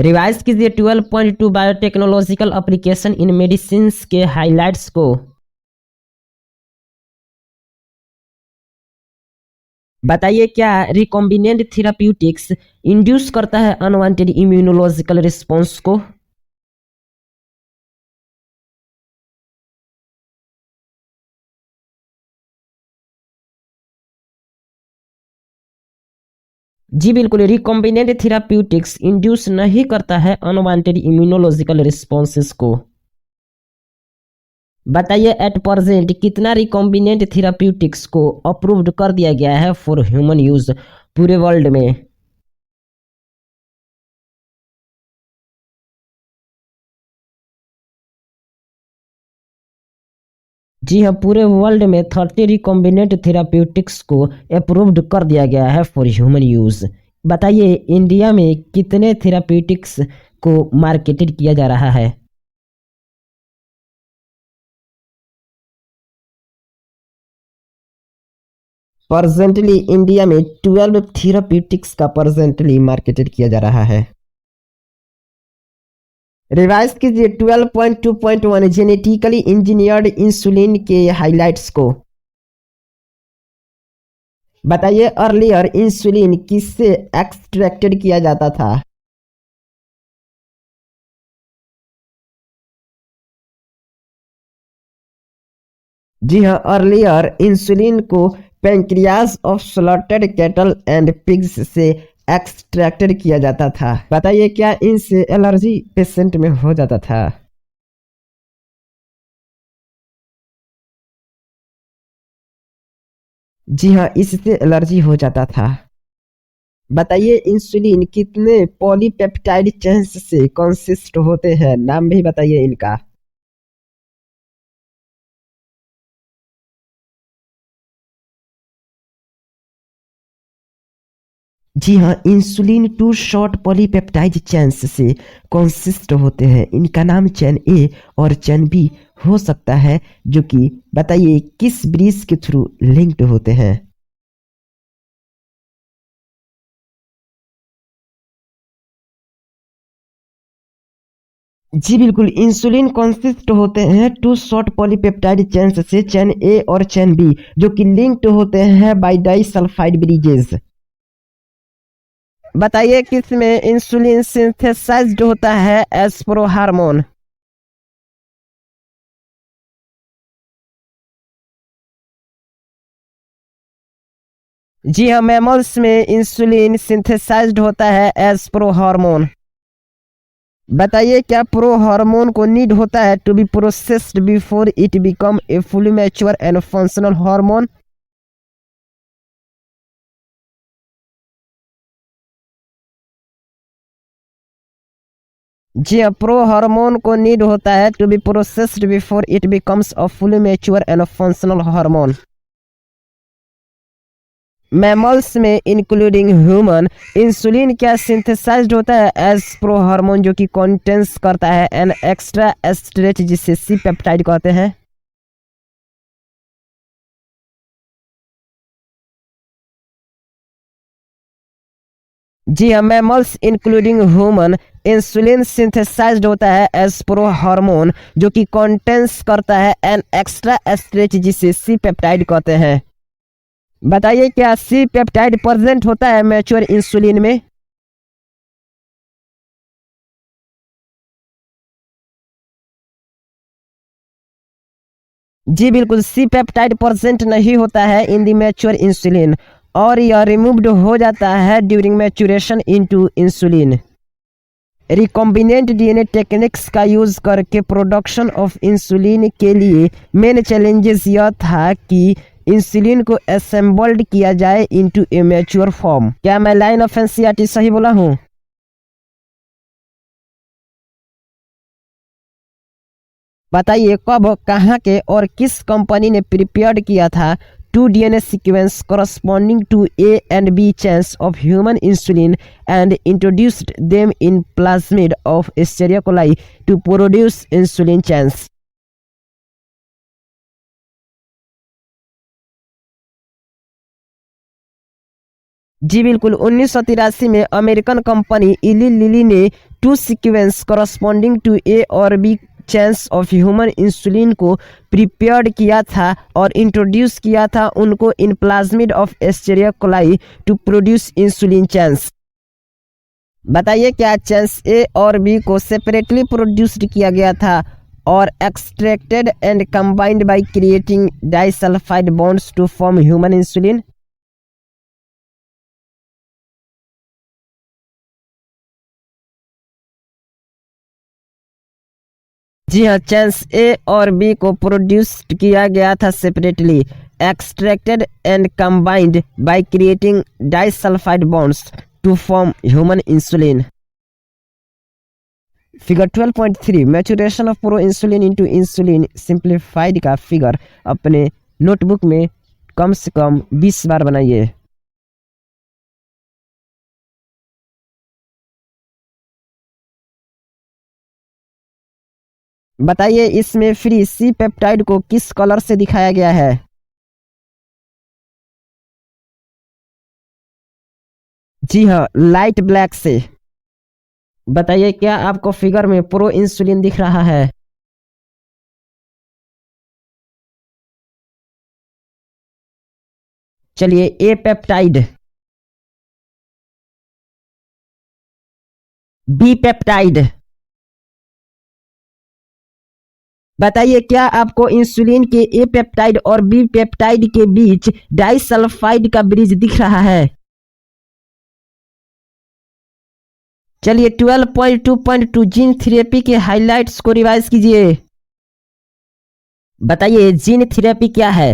Revise कीजिए 12.2 biotechnological application in medicine के highlights को। बताइए क्या रिकॉम्बिनेंट थेराप्यूटिक्स इंड्यूस करता है अनवांटेड इम्यूनोलॉजिकल रिस्पॉन्स को। जी बिल्कुल, रिकॉम्बिनेंट थेराप्यूटिक्स इंड्यूस नहीं करता है अनवांटेड इम्यूनोलॉजिकल रिस्पॉन्सेस को। बताइए एट प्रेजेंट कितना रिकॉम्बिनेंट थेराप्यूटिक्स को अप्रूव्ड कर दिया गया है फॉर ह्यूमन यूज पूरे वर्ल्ड में। जी हाँ, पूरे वर्ल्ड में 30 रिकॉम्बिनेंट थेराप्यूटिक्स को अप्रूव्ड कर दिया गया है फॉर ह्यूमन यूज। बताइए इंडिया में कितने थेराप्यूटिक्स को मार्केटेड किया जा रहा है। प्रेजेंटली इंडिया में 12 थेराप्यूटिक्स का प्रेजेंटली मार्केटेड किया जा रहा है। रिवाइज कीजिए 12.2.1 जेनेटिकली इंजीनियर्ड इंसुलिन के हाइलाइट्स को। बताइए अर्लियर इंसुलिन किससे एक्सट्रैक्टेड किया जाता था। जी हाँ, अर्लियर इंसुलिन को pancreas of slotted cattle and pigs से एक्सट्रैक्टेड किया जाता था। बताइए क्या इनसे एलर्जी पेशेंट में हो जाता था। जी हाँ, इससे एलर्जी हो जाता था। बताइए इंसुलिन कितने पॉलीपेप्टाइड चेन्स से कंसिस्ट होते हैं, नाम भी बताइए इनका। जी हाँ, insulin two short polypeptide chains से कंसिस्ट होते हैं। इनका नाम चेन ए और चेन बी हो सकता है, जो कि बताइए किस ब्रिज के थ्रू लिंक्ड होते हैं। जी बिल्कुल, इंसुलिन कंसिस्ट होते हैं टू शॉर्ट पॉलीपेप्टाइड चेन्स से, चेन ए और चेन बी, जो कि लिंक्ड होते हैं बाय डाइसल्फाइड ब्रिजेस। बताइए किस में इंसुलिन सिंथेसाइज्ड होता है एज प्रो हार्मोन। जी हाँ, मैमल्स में इंसुलिन सिंथेसाइज्ड होता है एज प्रो हार्मोन। बताइए क्या प्रो हार्मोन को नीड होता है to be processed before it become a fully mature and functional hormone. जी हाँ, प्रो हार्मोन को नीड होता है to be processed before it becomes a fully mature and functional hormone. Mammals में including human insulin क्या synthesised होता है as pro hormone, जो कि कंटेंस करता है एन एक्स्ट्रा एस्टरेट जिसे सी पेप्टाइड कहते हैं। जी हाँ, mammals including human insulin synthesised होता है एज प्रो हार्मोन, जो कि कंटेंस करता है एन एक्स्ट्रा एस्टरेट जिसे सी पेप्टाइड कहते हैं। बताइए क्या सी पेप्टाइड प्रेजेंट होता है मैच्योर इंसुलिन में। जी बिल्कुल, सी पेप्टाइड प्रेजेंट नहीं होता है इन द मैच्योर इंसुलिन, और यह रिमूव्ड हो जाता है during maturation into insulin. Recombinant DNA techniques का यूज करके प्रोडक्शन ऑफ इंसुलिन के लिए मेन चैलेंजेस यह था कि इंसुलिन को असेंबल्ड किया जाए इनटू ए मैच्योर फॉर्म। क्या मैं लाइन ऑफ एनसीईआरटी सही बोला हूँ। बताइए कब, कहाँ के और किस कंपनी ने प्रिपेयर्ड किया था two DNA sequence corresponding to A and B chains of human insulin and introduced them in plasmid of Escherichia coli to produce insulin chains। जी बिल्कुल, 1983 में अमेरिकन कंपनी इली लिली ने two sequence corresponding to A और B chains of human insulin को prepared किया था और introduce किया था उनको in plasmid of Escherichia coli to produce insulin chains. बताइए क्या चेन्स ए और बी को सेपरेटली प्रोड्यूस्ड किया गया था और extracted and combined by creating disulphide bonds to form human insulin. जी हाँ, चेन्स ए और बी को प्रोड्यूस्ड किया गया था separately, extracted and combined by creating disulphide bonds to form human insulin. Figure 12.3 maturation of pro insulin into insulin simplified का figure अपने notebook में कम से कम 20 बार बनाइए। बताइए इसमें फ्री सी पेप्टाइड को किस कलर से दिखाया गया है? जी हाँ, लाइट ब्लैक से। बताइए क्या आपको फिगर में प्रो इंसुलिन दिख रहा है? चलिए ए पेप्टाइड, बी पेप्टाइड। बताइए क्या आपको इंसुलिन के ए पेप्टाइड और बी पेप्टाइड के बीच डाइसल्फाइड का ब्रिज दिख रहा है? चलिए 12.2.2 जीन थेरेपी के हाइलाइट्स को रिवाइज कीजिए। बताइए जीन थेरेपी क्या है?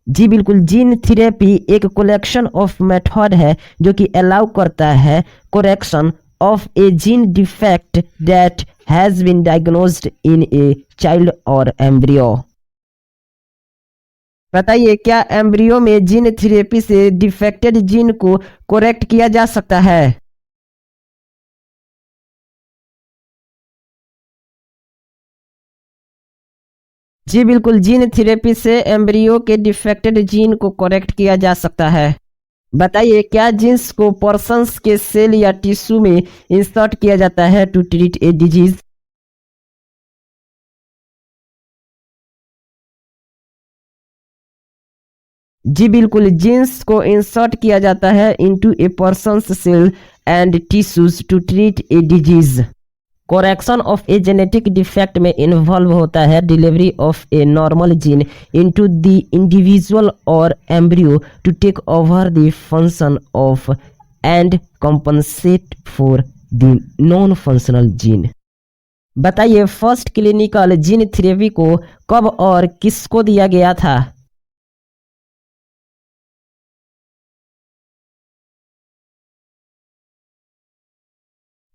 जी बिल्कुल, जीन थेरेपी एक कलेक्शन ऑफ मेथड है जो कि अलाउ करता है correction of a gene defect that has been diagnosed in a child और एम्ब्रियो। बताइए क्या एम्ब्रियो में जीन थेरेपी से डिफेक्टेड जीन को करेक्ट किया जा सकता है? जी बिल्कुल, जीन थेरेपी से एम्ब्रियो के डिफेक्टेड जीन को करेक्ट किया जा सकता है। बताइए क्या जीन्स को पर्सन्स के सेल या टिश्यू में इंसर्ट किया जाता है टू ट्रीट ए डिजीज? जी बिल्कुल, जीन्स को इंसर्ट किया जाता है into a person's cell and tissues to treat a disease. Correction of a genetic defect में इन्वॉल्व होता है delivery of a normal gene into the individual और embryo to take over the function of and compensate for the non functional gene. बताइए first clinical gene therapy को कब और किसको दिया गया था?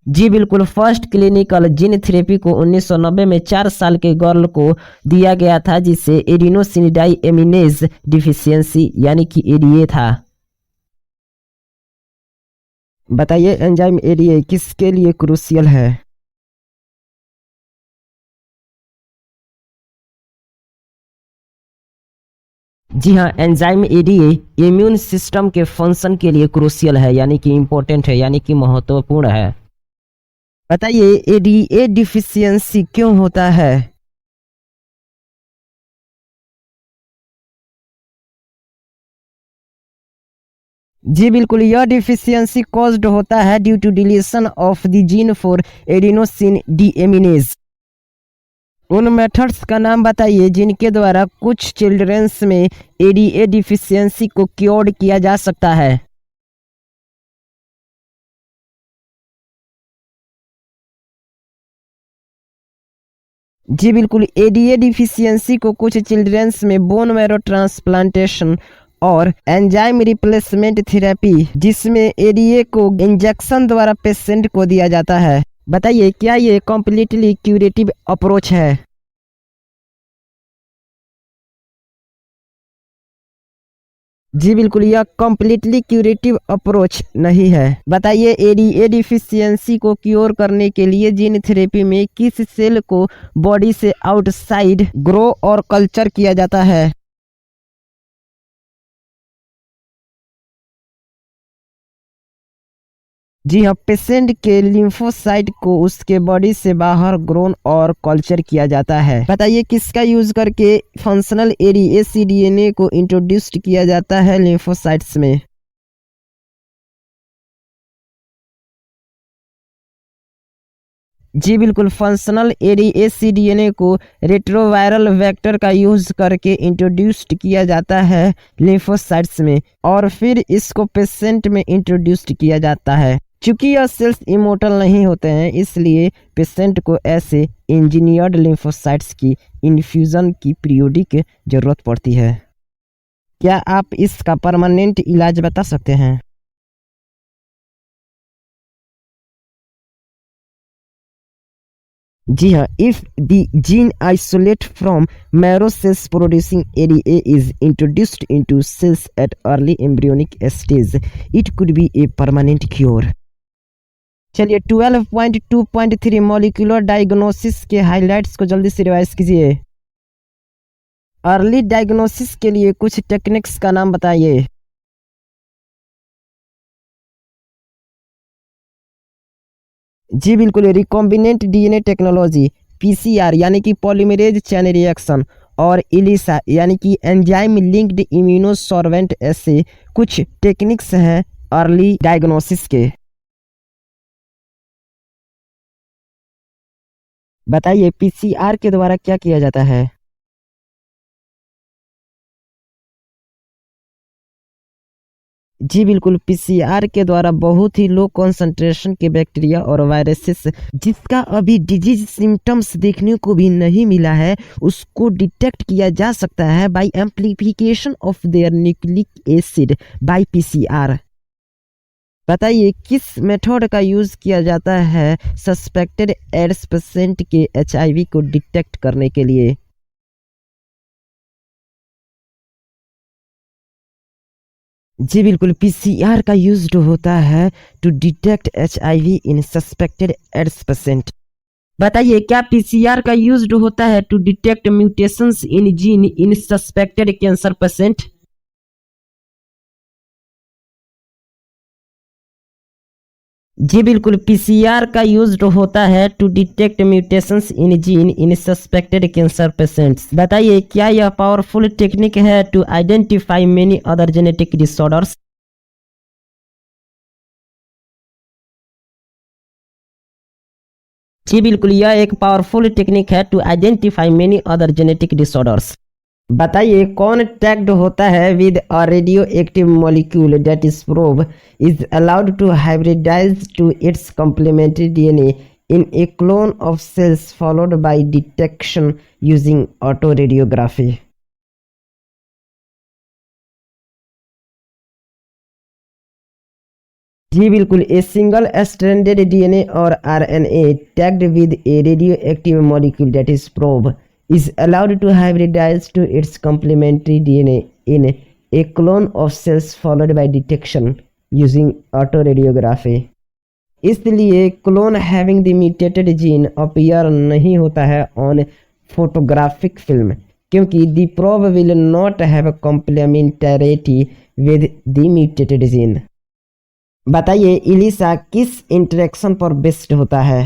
जी बिल्कुल, फर्स्ट क्लिनिकल जीन थेरेपी को 1990 में 4 साल के गर्ल को दिया गया था जिसे एडिनोसिन डाइएमिनेज डिफिशियंसी यानी कि एडीए था। बताइए एंजाइम एडीए किसके लिए क्रूशियल है? जी हाँ, एंजाइम एडीए इम्यून सिस्टम के फंक्शन के लिए क्रूशियल है यानी कि इम्पोर्टेंट है यानी कि महत्वपूर्ण है। बताइए एडीए डिफिशियंसी क्यों होता है? जी बिल्कुल, यह डिफिशियंसी कॉज्ड होता है due to deletion of the gene for adenosine deaminase. उन मेथड्स का नाम बताइए जिनके द्वारा कुछ चिल्ड्रंस में एडीए डिफिशियंसी को क्योर किया जा सकता है। जी बिल्कुल, एडीए डिफिशियंसी को कुछ चिल्ड्रंस में बोन मैरो ट्रांसप्लांटेशन और एंजाइम रिप्लेसमेंट थेरेपी जिसमें एडीए को इंजेक्शन द्वारा पेशेंट को दिया जाता है। बताइए क्या ये कम्प्लीटली क्यूरेटिव अप्रोच है? जी बिल्कुल, यह कम्प्लीटली क्यूरेटिव अप्रोच नहीं है। बताइए एडीए डिफिशियंसी को क्योर करने के लिए जीन थेरेपी में किस सेल को बॉडी से आउटसाइड ग्रो और कल्चर किया जाता है? जी हाँ, पेशेंट के लिम्फोसाइट को उसके बॉडी से बाहर ग्रोन और कल्चर किया जाता है। बताइए किसका यूज करके फंक्शनल एसीडीएनए को इंट्रोड्यूस किया जाता है लिम्फोसाइट्स में। जी बिल्कुल, फंक्शनल एसीडीएनए को रेट्रोवायरल वेक्टर का यूज करके इंट्रोड्यूस किया जाता है लिम्फोसाइट्स में और फिर इसको पेशेंट में इंट्रोड्यूस किया जाता है। चूंकि यह सेल्स इमोर्टल नहीं होते हैं, इसलिए पेशेंट को ऐसे इंजीनियर्ड लिम्फोसाइट्स की इन्फ्यूजन की पीरियोडिक जरूरत पड़ती है। क्या आप इसका परमानेंट इलाज बता सकते हैं? जी हाँ, if the gene isolate from marrow cells producing ADA is introduced into cells at early embryonic stage, it could be a permanent cure। चलिए 12.2.3 मॉलिक्यूलर डायग्नोसिस के हाइलाइट्स को जल्दी से रिवाइज कीजिए। अर्ली डायग्नोसिस के लिए कुछ टेक्निक्स का नाम बताइए। जी बिल्कुल, रिकॉम्बिनेंट डीएनए टेक्नोलॉजी, पीसीआर यानी कि पॉलीमरेज चेन रिएक्शन, और इलिसा यानी कि एंजाइम लिंक्ड इम्यूनोसॉर्बेंट ऐसे कुछ टेक्निक्स हैं अर्ली डायग्नोसिस के। बताइए पीसीआर के द्वारा क्या किया जाता है? जी बिल्कुल, पीसीआर के द्वारा बहुत ही लो कंसंट्रेशन के बैक्टीरिया और वायरसेस जिसका अभी डिजीज सिम्टम्स देखने को भी नहीं मिला है, उसको डिटेक्ट किया जा सकता है by amplification of their nucleic acid by PCR. बताइए किस मेथड का यूज किया जाता है सस्पेक्टेड एड्स पेशेंट के एचआईवी को डिटेक्ट करने के लिए? जी बिल्कुल, पीसीआर का यूज्ड होता है to detect HIV in suspected AIDS patient. बताइए क्या पीसीआर का यूज्ड होता है to detect mutations in gene in suspected cancer patient? जी बिल्कुल, पीसीआर का यूज्ड होता है to detect mutations in gene in suspected cancer patients. बताइए क्या यह पावरफुल टेक्निक है to identify many other genetic disorders? जी बिल्कुल, यह एक पावरफुल टेक्निक है to identify many other genetic disorders. बताइए कौन टैग्ड होता है with a radio active molecule that is probe is allowed to hybridise to its complementary DNA in a clone of cells followed by detection using auto radiography. जी बिल्कुल, a single stranded DNA और RNA tagged with a radio active molecule that is probe is allowed to hybridize to its complementary DNA in a clone of cells followed by detection using autoradiography। इसलिए clone having the mutated gene appear नहीं होता है on photographic film क्योंकि the probe will not have complementarity with the mutated gene. बताइए इलिसा किस interaction पर based होता है?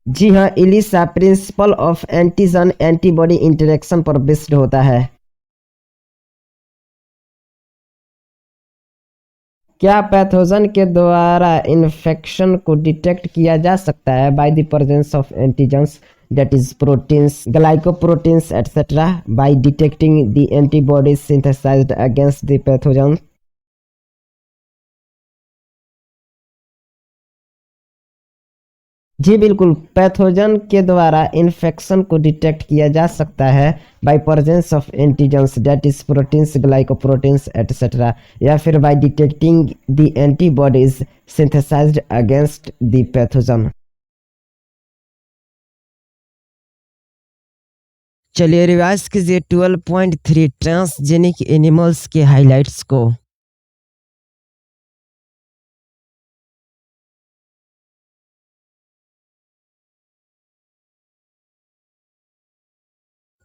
जी हाँ, ELISA principle of antigen antibody interaction पर बेस्ड होता है। क्या पैथोजन के द्वारा इन्फेक्शन को डिटेक्ट किया जा सकता है by the presence of antigens that is proteins glycoproteins etcetera by detecting the antibodies synthesised against the pathogen? जी बिल्कुल, पैथोजन के द्वारा इन्फेक्शन को डिटेक्ट किया जा सकता है by presence of antigens that is proteins glycoproteins etcetera या फिर by detecting the antibodies synthesised against the pathogen. चलिए रिवाइज कीजिए 12.3 ट्रांसजेनिक एनिमल्स के हाइलाइट्स को।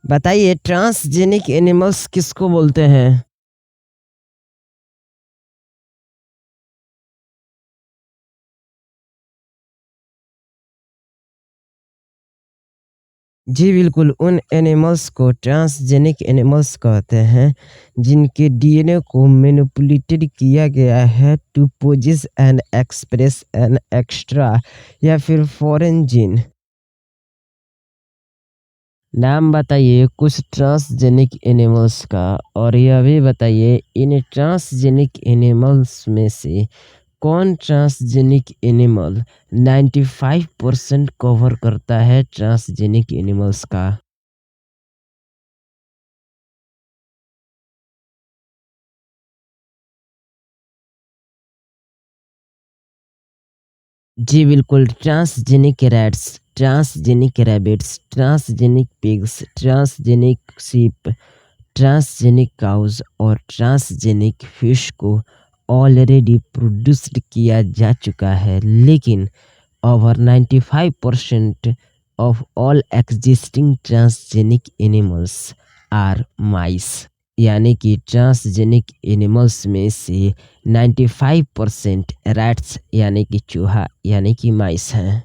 बताइए ट्रांसजेनिक एनिमल्स किसको बोलते हैं? जी बिल्कुल, उन एनिमल्स को ट्रांसजेनिक एनिमल्स कहते हैं जिनके डीएनए को मैनिपुलेटेड किया गया है to possess and express an extra या फिर फॉरेन जीन। नाम बताइए कुछ ट्रांसजेनिक एनिमल्स का, और यह भी बताइए इन ट्रांसजेनिक एनिमल्स में से कौन ट्रांसजेनिक एनिमल 95% कवर करता है ट्रांसजेनिक एनिमल्स का। जी बिल्कुल, transgenic rats, transgenic rabbits, transgenic pigs, transgenic sheep, transgenic cows और ट्रांसजेनिक फिश को ऑलरेडी प्रोड्यूस्ड किया जा चुका है, लेकिन over 95% of all existing transgenic animals are mice। यानी कि ट्रांसजेनिक एनिमल्स में से 95% रैट्स यानी कि चूहा यानी कि माइस हैं।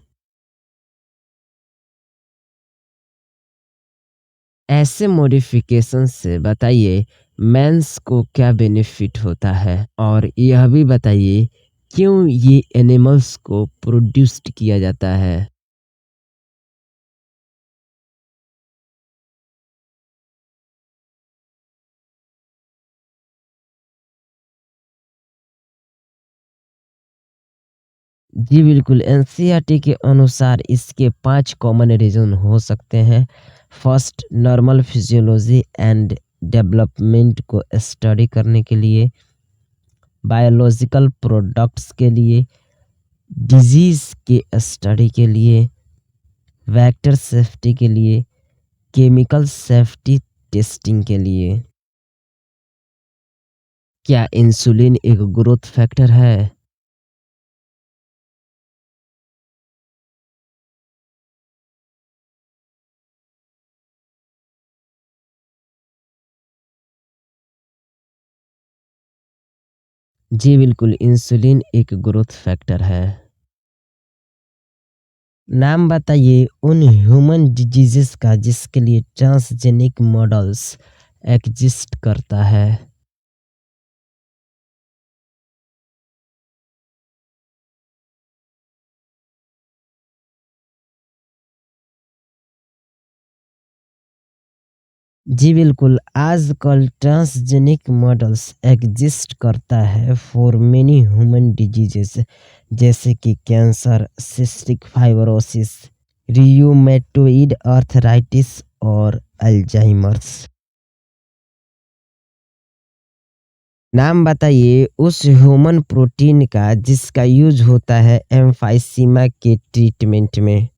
ऐसे मॉडिफिकेशन से बताइए मैंस को क्या बेनिफिट होता है, और यह भी बताइए क्यों ये एनिमल्स को प्रोड्यूस्ड किया जाता है। जी बिल्कुल, एनसीईआरटी के अनुसार इसके 5 कॉमन रीज़न हो सकते हैं। First, normal physiology and development को स्टडी करने के लिए, बायोलॉजिकल प्रोडक्ट्स के लिए, डिजीज़ के स्टडी के लिए, वेक्टर सेफ्टी के लिए, केमिकल सेफ्टी टेस्टिंग के लिए। क्या इंसुलिन एक ग्रोथ फैक्टर है? जी बिल्कुल, इंसुलिन एक ग्रोथ फैक्टर है। नाम बताइए उन ह्यूमन डिजीजेस का जिसके लिए ट्रांसजेनिक मॉडल्स एग्जिस्ट करता है। जी बिल्कुल, आजकल ट्रांसजेनिक मॉडल्स एग्जिस्ट करता है फॉर मेनी ह्यूमन डिजीजेस जैसे कि कैंसर, सिस्टिक फाइब्रोसिस, रियूमेटोइड आर्थराइटिस और अल्जाइमर्स। नाम बताइए उस ह्यूमन प्रोटीन का जिसका यूज होता है एम्फाइसीमा के ट्रीटमेंट में।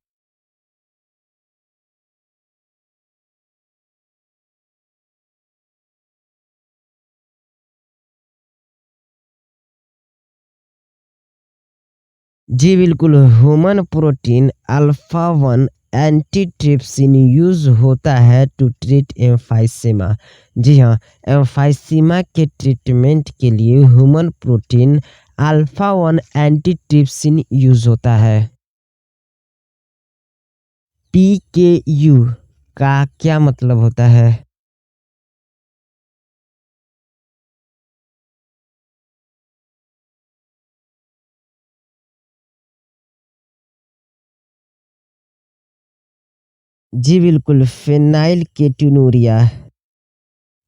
जी बिल्कुल, human protein alpha one antitrypsin use होता है टू ट्रीट एम्फाइसीमा। जी हाँ, एम्फाइसीमा के ट्रीटमेंट के लिए human protein alpha one antitrypsin use होता है। पीकेयू का क्या मतलब होता है? जी बिल्कुल, फिनाइल केटोनूरिया।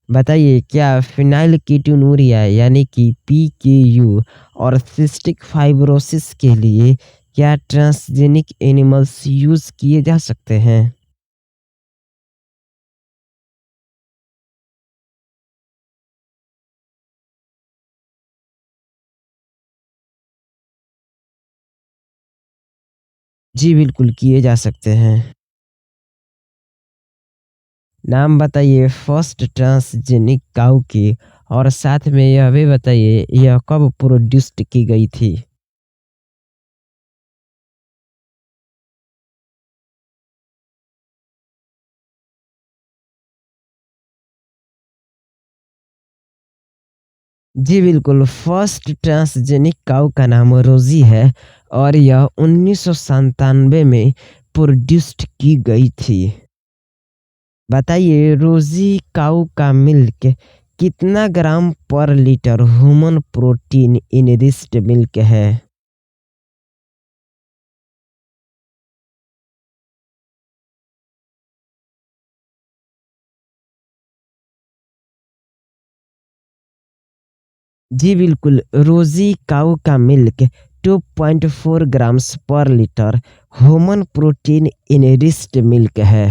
बताइए क्या फिनाइल कीटोनुरिया यानी कि पीकेयू और सिस्टिक फाइब्रोसिस के लिए क्या ट्रांसजेनिक एनिमल्स यूज किए जा सकते हैं? जी बिल्कुल किए जा सकते हैं। नाम बताइए फर्स्ट ट्रांसजेनिक काऊ की, और साथ में यह भी बताइए यह कब प्रोड्यूस्ड की गई थी। जी बिल्कुल, फर्स्ट ट्रांसजेनिक काऊ का नाम रोजी है और यह 1997 में प्रोड्यूस्ड की गई थी। बताइए रोजी काऊ का मिल्क कितना ग्राम पर लीटर ह्यूमन प्रोटीन इन रिस्ट मिल्क है। जी बिल्कुल, रोजी काऊ का मिल्क 2.4 ग्राम्स पर लीटर ह्यूमन प्रोटीन इन रिस्ट मिल्क है।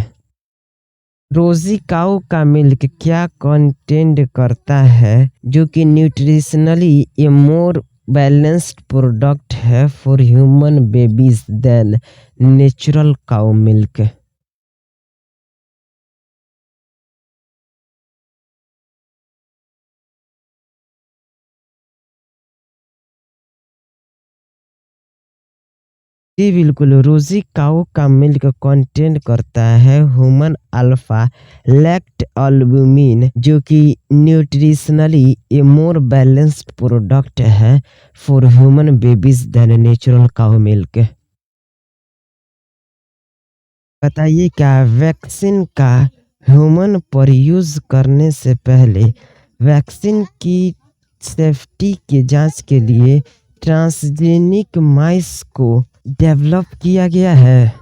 रोजी काऊ का मिल्क क्या कंटेंट करता है जो कि nutritionally a more balanced product है for human babies than natural cow milk. जी बिल्कुल, रोजी काऊ का मिल्क कंटेन करता है ह्यूमन अल्फा लैक्ट एल्बुमिन जो कि nutritionally a more balanced product है for human babies than natural cow milk. बताइए क्या वैक्सीन का ह्यूमन पर यूज करने से पहले वैक्सीन की सेफ्टी की जांच के लिए ट्रांसजेनिक माइस को डेवलप किया गया है।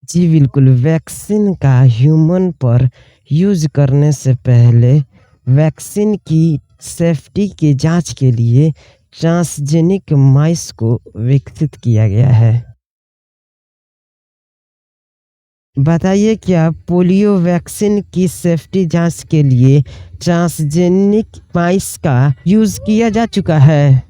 जी बिल्कुल, वैक्सीन का ह्यूमन पर यूज करने से पहले वैक्सीन की सेफ्टी की जांच के लिए ट्रांसजेनिक माइस को विकसित किया गया है। बताइए क्या पोलियो वैक्सीन की सेफ्टी जांच के लिए ट्रांसजेनिक माइस का यूज किया जा चुका है।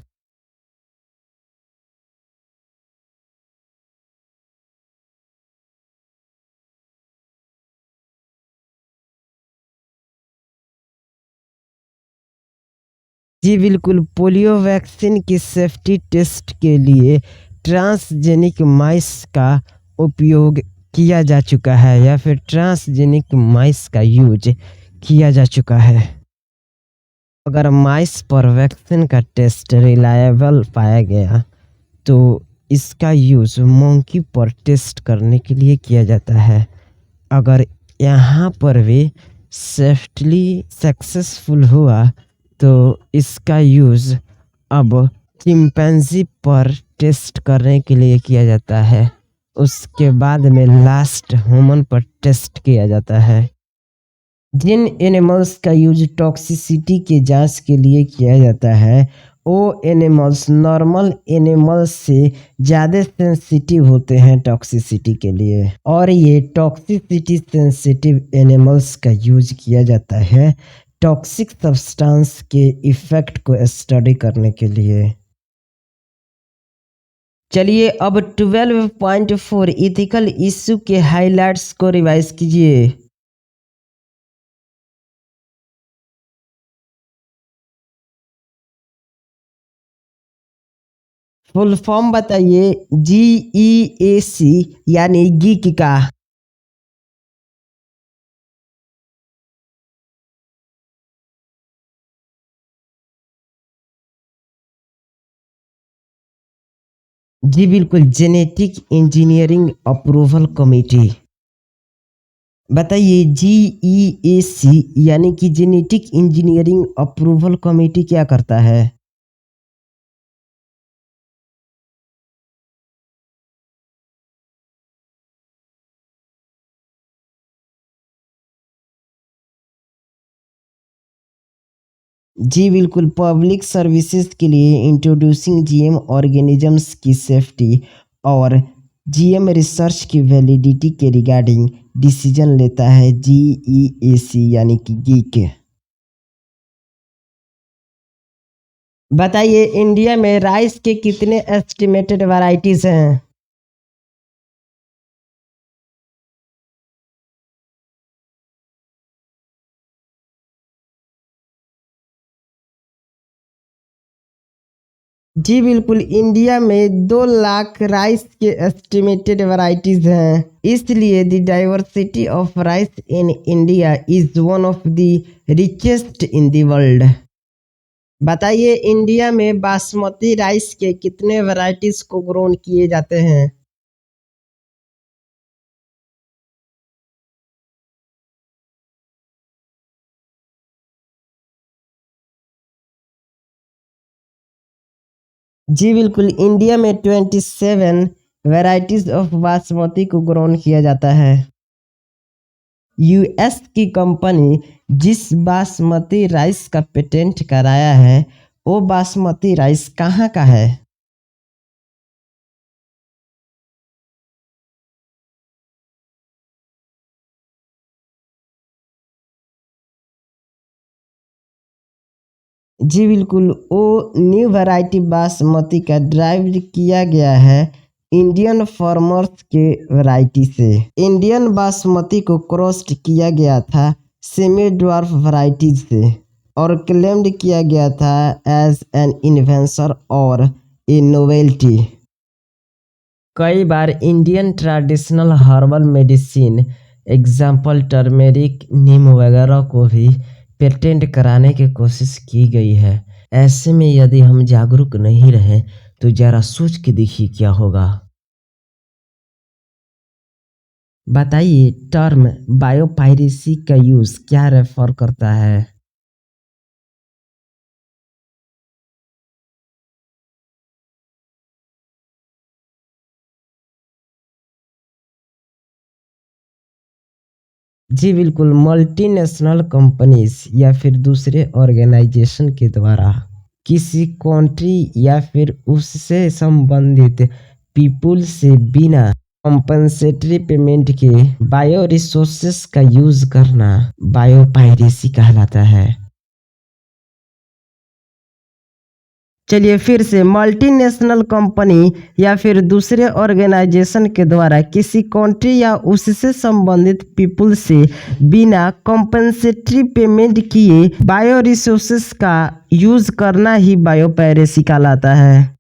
जी बिल्कुल, पोलियो वैक्सीन की सेफ्टी टेस्ट के लिए ट्रांसजेनिक माइस का उपयोग किया जा चुका है या फिर ट्रांसजेनिक माइस का यूज किया जा चुका है। अगर माइस पर वैक्सीन का टेस्ट रिलायबल पाया गया तो इसका यूज़ मंकी पर टेस्ट करने के लिए किया जाता है। अगर यहाँ पर भी सेफ्टली सक्सेसफुल हुआ तो इसका यूज़ अब चिंपैंजी पर टेस्ट करने के लिए किया जाता है। उसके बाद में लास्ट ह्यूमन पर टेस्ट किया जाता है। जिन एनिमल्स का यूज टॉक्सिसिटी के जांच के लिए किया जाता है वो एनिमल्स नॉर्मल एनिमल्स से ज़्यादा सेंसिटिव होते हैं टॉक्सिसिटी के लिए, और ये टॉक्सिसिटी सेंसिटिव एनिमल्स का यूज किया जाता है टॉक्सिक सब्सटेंस के इफ़ेक्ट को स्टडी करने के लिए। चलिए अब 12.4 इथिकल इशू के हाइलाइट्स को रिवाइज कीजिए। फुल फॉर्म बताइए GEAC यानी गीक का। जी बिल्कुल, जेनेटिक इंजीनियरिंग अप्रूवल कमेटी। बताइए GEAC यानी कि जेनेटिक इंजीनियरिंग अप्रूवल कमेटी क्या करता है। जी बिल्कुल, पब्लिक सर्विसेज के लिए इंट्रोड्यूसिंग जीएम ऑर्गेनिजम्स की सेफ्टी और जीएम रिसर्च की वैलिडिटी के रिगार्डिंग डिसीजन लेता है GEAC यानी कि गीक। बताइए इंडिया में राइस के कितने एस्टिमेटेड वैरायटीज हैं। जी बिल्कुल, इंडिया में 2 लाख राइस के एस्टिमेटेड वैरायटीज हैं, इसलिए the diversity of rice in India is one of the richest in the world. बताइए इंडिया में बासमती राइस के कितने वैरायटीज को ग्रोन किए जाते हैं। जी बिल्कुल, इंडिया में 27 वैरायटीज ऑफ बासमती को ग्रोन किया जाता है। यूएस की कंपनी जिस बासमती राइस का पेटेंट कराया है वो बासमती राइस कहाँ का है। जी बिल्कुल, वो न्यू वैरायटी बासमती का ड्राइव किया गया है इंडियन फार्मर्स के वैरायटी से। इंडियन बासमती को क्रॉस्ड किया गया था सेमी ड्वार्फ वैरायटीज से और क्लेम्ड किया गया था एज एन इन्वेंशन और ए नोवेल्टी। कई बार Indian traditional herbal medicine example turmeric neem वगैरह को भी पेटेंट कराने की कोशिश की गई है। ऐसे में यदि हम जागरूक नहीं रहें तो जरा सोच के देखिए क्या होगा। बताइए टर्म बायोपायरेसी का यूज क्या रेफर करता है। जी बिल्कुल, मल्टीनेशनल कंपनीज या फिर दूसरे ऑर्गेनाइजेशन के द्वारा किसी कंट्री या फिर उससे संबंधित पीपुल से बिना कॉम्पनसेटरी पेमेंट के बायो रिसोर्सेस का यूज करना बायोपायरेसी कहलाता है। चलिए फिर से, मल्टीनेशनल कंपनी या फिर दूसरे ऑर्गेनाइजेशन के द्वारा किसी कंट्री या उससे संबंधित पीपुल से बिना कॉम्पनसेटरी पेमेंट किए बायो रिसोर्सेस का यूज करना ही बायोपायरेसी कहलाता है।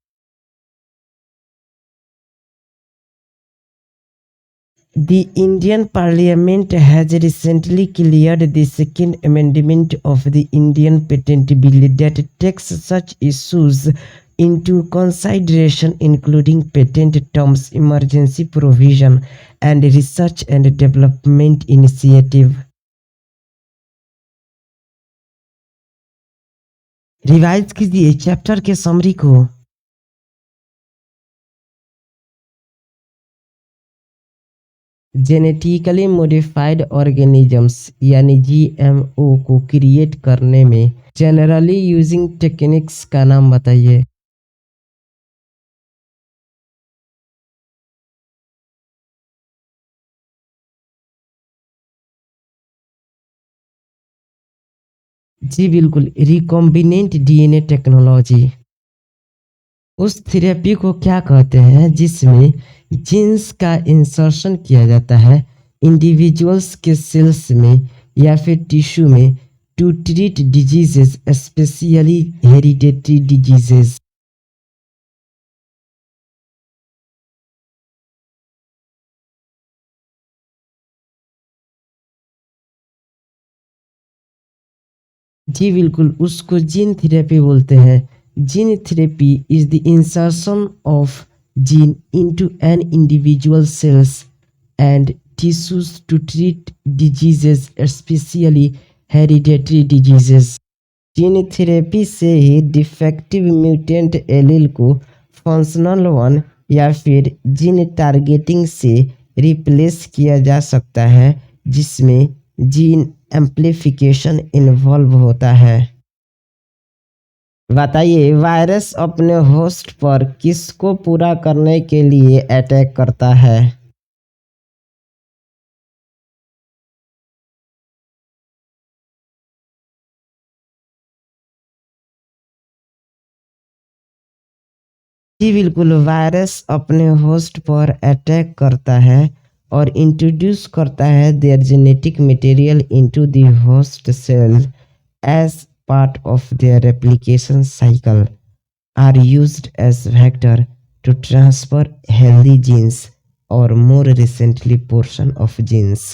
The Indian Parliament has recently cleared the second amendment of the Indian Patent Bill that takes such issues into consideration, including patent terms, emergency provision, and research and development initiative. Revise कीजिए chapter के summary को। Genetically modified organisms यानी GMO को create करने में generally using techniques का नाम बताइए। जी बिल्कुल, रिकॉम्बिनेंट डीएनए टेक्नोलॉजी उस थेरेपी को क्या कहते हैं जिसमें जीन्स का इंसर्शन किया जाता है इंडिविजुअल्स के सेल्स में या फिर टिश्यू में to treat diseases specially hereditary diseases. जी बिल्कुल, उसको जीन थेरेपी बोलते हैं। Gene therapy is the insertion of gene into an individual cells and tissues to treat diseases specially hereditary diseases. Gene therapy से ही डिफेक्टिव म्यूटेंट एलील को functional one या फिर जीन टारगेटिंग से रिप्लेस किया जा सकता है जिसमें जीन एम्प्लीफिकेशन इन्वॉल्व होता है। बताइए वायरस अपने होस्ट पर किसको पूरा करने के लिए अटैक करता है। जी बिल्कुल, वायरस अपने होस्ट पर अटैक करता है और इंट्रोड्यूस करता है their genetic material into the host cell as part of their replication cycle are used as vector to transfer healthy genes और more recently portion of jeans.